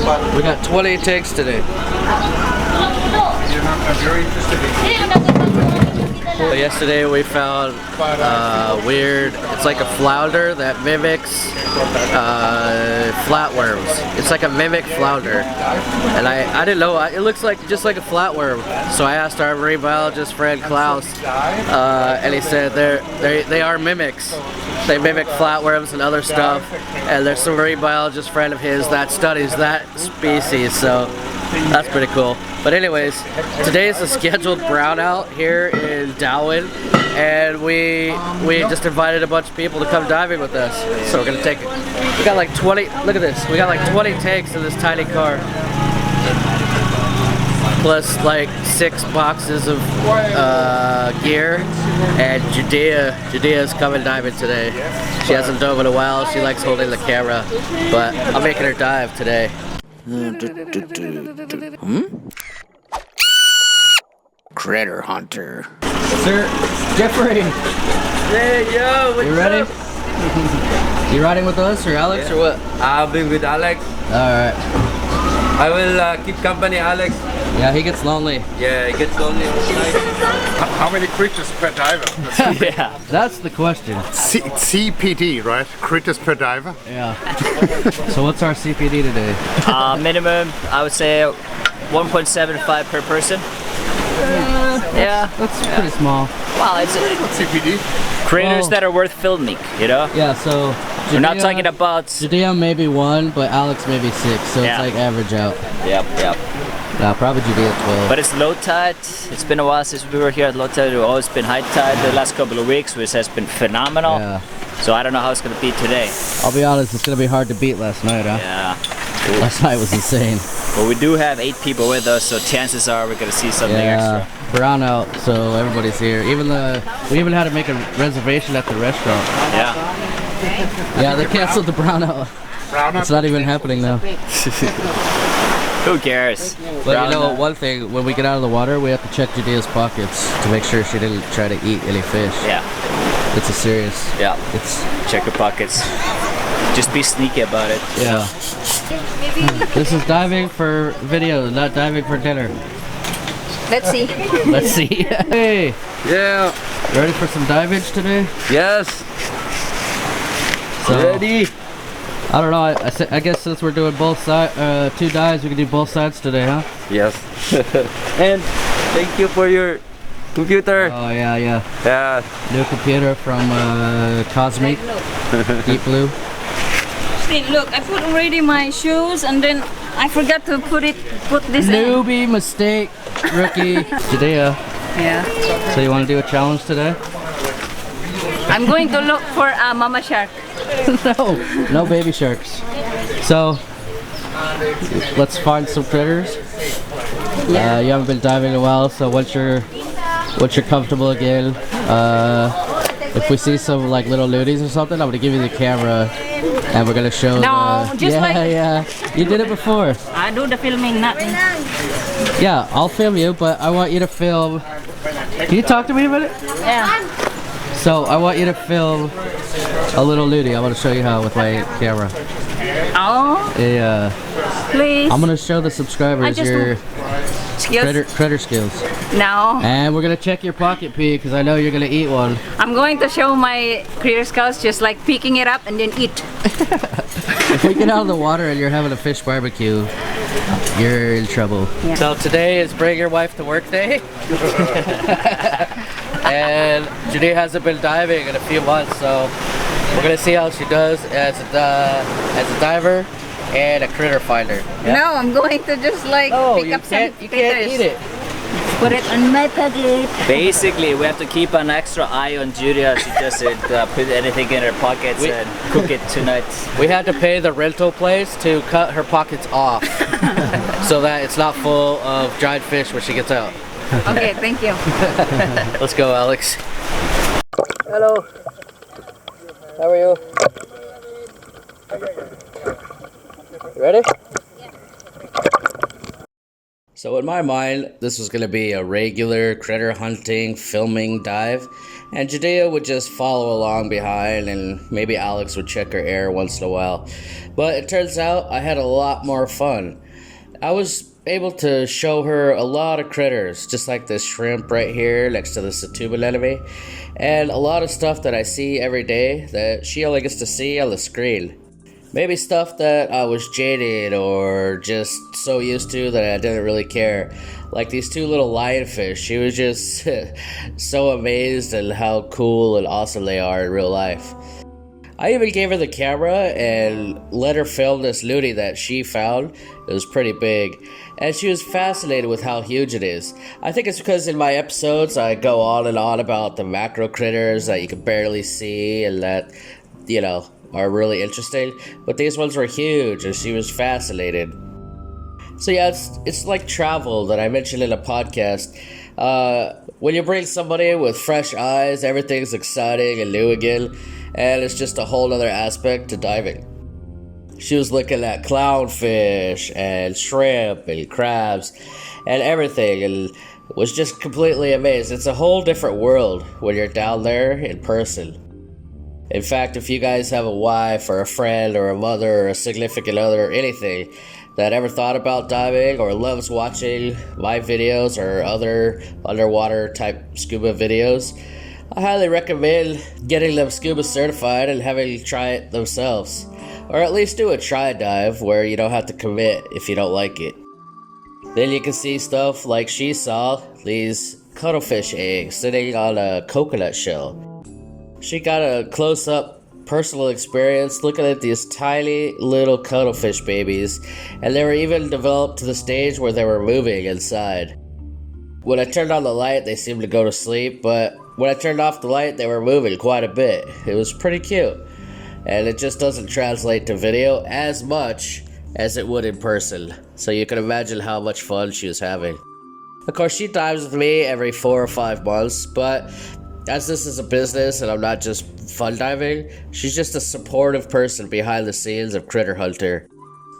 We got 20 takes today. I'm very interested in So yesterday we found weird, it's like a flounder that mimics flatworms. It's like a mimic flounder. And I didn't know, it looks like just like a flatworm. So I asked our marine biologist friend Klaus, and he said they are mimics. They mimic flatworms and other stuff. And there's some marine biologist friend of his that studies that species. So that's pretty cool. But anyways, today is a scheduled brownout here in Darwin, and we just invited a bunch of people to come diving with us. So we're gonna take it. We got like 20. Look at this. We got like 20 takes in this tiny car, plus like 6 boxes of gear. And Judea's coming diving today. She hasn't dove in a while. She likes holding the camera, but I'm making her dive today. Critter hunter. Sir, Jeffrey. Hey, yo, what's You ready? up? You riding with us or Alex or what? I'll be with Alex. Alright. I will keep company, Alex. Yeah, he gets lonely. Yeah, it gets lonely on the night. how many creatures per diver? Yeah, that's the question. CPD, right? Critters per diver? Yeah. So what's our CPD today? Minimum, I would say 1.75 per person. Yeah. That's pretty small. Well, it's CPD? creators that are worth filming, you know? Yeah, so We're not talking about... Judea maybe 1, but Alex maybe 6, so Yeah. it's like average out. Yep. Nah, probably Judea 12. But it's low tide. It's been a while since we were here at low tide. We've always been high tide the last couple of weeks, which has been phenomenal. Yeah. So I don't know how it's gonna be today. I'll be honest, it's gonna be hard to beat last night, huh? Yeah. Last night was insane. But we do have 8 people with us, so chances are we're gonna see something extra. Brown out, so everybody's here. We even had to make a reservation at the restaurant. Yeah. Yeah, they canceled the brownout. It's not even happening now. Who cares? But you know, one thing, when we get out of the water, we have to check Judea's pockets to make sure she didn't try to eat any fish. Yeah. It's a serious. Yeah. It's Check your pockets. Just be sneaky about it. yeah. This is diving for video, not diving for dinner. Let's see. Let's see. Hey, Yeah. ready for some divage today? Yes. So, Ready? I don't know. I guess since we're doing both sides, 2 dives, we can do both sides today, huh? Yes. And thank you for your computer. Oh yeah. Yeah. New computer from Cosmic, Deep Blue. Look, I put already my shoes and then I forgot to put this in. Newbie mistake, rookie. Judea. Yeah. So you want to do a challenge today? I'm going to look for a mama shark. No baby sharks. So let's find some critters. Yeah. You haven't been diving in a while, so once you're comfortable again, if we see some like little nudies or something, I'm gonna give you the camera and we're gonna show. No, just like- yeah. You did it before. I do the filming, not me. Yeah, I'll film you, but I want you to film. Can you talk to me a minute? Yeah. So I want you to film a little nudie. I want to show you how with my camera. Oh, Yeah. please. I'm gonna show the subscribers I just your Excuse. critter skills. No. And we're gonna check your pocket pea because I know you're gonna eat one. I'm going to show my career scouts just like picking it up and then eat. If we get out of the water and you're having a fish barbecue, you're in trouble. Yeah. So today is bring your wife to work day. And Judea hasn't been diving in a few months, so we're gonna see how she does as a diver and a critter finder. Yeah? No, I'm going to just like pick up some you can't critters. eat it. Put it on my pocket. Basically, we have to keep an extra eye on Julia. She doesn't put anything in her pockets and cook it tonight. We had to pay the rental place to cut her pockets off so that it's not full of dried fish when she gets out. Okay, thank you. Let's go, Alex. Hello. How are you? You ready? So in my mind, this was going to be a regular critter hunting, filming dive, and Judea would just follow along behind, and maybe Alex would check her air once in a while. But it turns out I had a lot more fun. I was able to show her a lot of critters, just like this shrimp right here next to the SCUBA anemone, and a lot of stuff that I see every day that she only gets to see on the screen. Maybe stuff that I was jaded or just so used to that I didn't really care. Like these two little lionfish. She was just so amazed at how cool and awesome they are in real life. I even gave her the camera and let her film this nudie that she found. It was pretty big. And she was fascinated with how huge it is. I think it's because in my episodes I go on and on about the macro critters that you can barely see and that, you know, are really interesting, but these ones were huge and she was fascinated. So yeah, it's like travel that I mentioned in a podcast. When you bring somebody with fresh eyes, everything's exciting and new again, and it's just a whole other aspect to diving. She was looking at clownfish and shrimp and crabs and everything and was just completely amazed. It's a whole different world when you're down there in person. In fact, if you guys have a wife or a friend or a mother or a significant other or anything that ever thought about diving or loves watching my videos or other underwater type scuba videos, I highly recommend getting them scuba certified and having try it themselves. Or at least do a try dive where you don't have to commit if you don't like it. Then you can see stuff like she saw, these cuttlefish eggs sitting on a coconut shell. She got a close-up personal experience looking at these tiny little cuttlefish babies, and they were even developed to the stage where they were moving inside. When I turned on the light, they seemed to go to sleep, but when I turned off the light, they were moving quite a bit. It was pretty cute, and it just doesn't translate to video as much as it would in person, so you can imagine how much fun she was having. Of course, she dives with me every 4 or 5 months, but as this is a business and I'm not just fun diving, she's just a supportive person behind the scenes of Critter Hunter.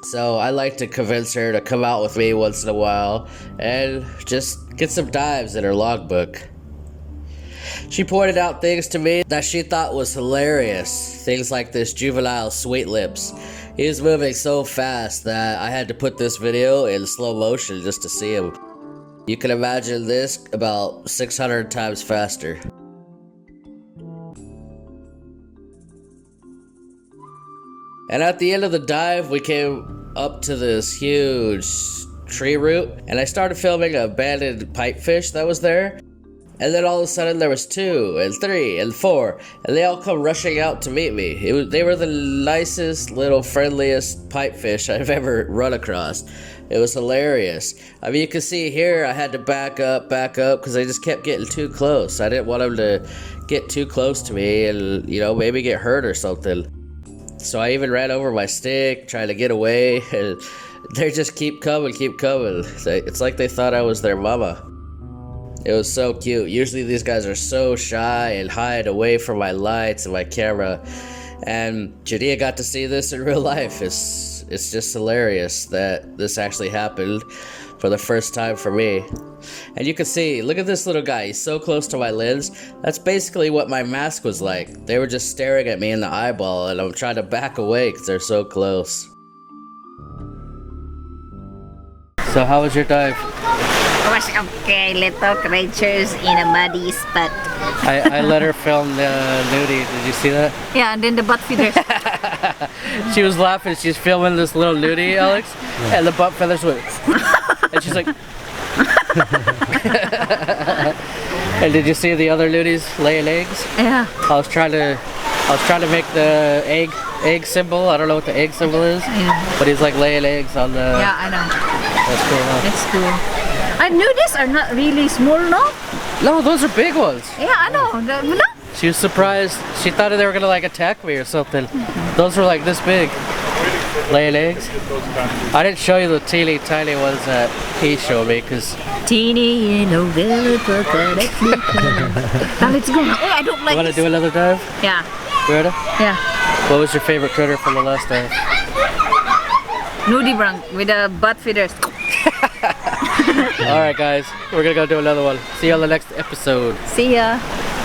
So I like to convince her to come out with me once in a while and just get some dives in her logbook. She pointed out things to me that she thought was hilarious. Things like this juvenile Sweet Lips. He was moving so fast that I had to put this video in slow motion just to see him. You can imagine this about 600 times faster. And at the end of the dive, we came up to this huge tree root, and I started filming an abandoned pipefish that was there. And then all of a sudden there was 2 and 3 and 4, and they all come rushing out to meet me. They were the nicest, little, friendliest pipefish I've ever run across. It was hilarious. I mean, you can see here I had to back up, because they just kept getting too close. I didn't want them to get too close to me and, you know, maybe get hurt or something. So I even ran over my stick, trying to get away, and they just keep coming. It's like they thought I was their mama. It was so cute. Usually these guys are so shy and hide away from my lights and my camera. And Judea got to see this in real life. It's just hilarious that this actually happened for the first time for me. And you can see, look at this little guy. He's so close to my lens. That's basically what my mask was like. They were just staring at me in the eyeball, and I'm trying to back away because they're so close. So how was your dive? It was okay, little creatures in a muddy spot. I let her film the nudie. Did you see that? Yeah, and then the butt feeders. She was laughing. She's filming this little nudie, Alex, and the butt feathers went. And she's like. And did you see the other nudies laying eggs? Yeah. I was trying to make the egg symbol. I don't know what the egg symbol is, but he's like laying eggs on the. Yeah, I know. That's cool. Huh? It's cool. I knew these are not really small, no? No, those are big ones. Yeah, I know. No? She was surprised. She thought they were gonna like attack me or something. Those were like this big. Laying eggs. I didn't show you the teeny tiny ones that he showed me because. Teeny in a little Now let's go. Oh, I don't like. You want to do another dive? Yeah. You ready? Yeah. What was your favorite critter from the last dive? Nudibranch with the butt feeders. All right, guys, we're gonna go do another one. See you on the next episode. See ya.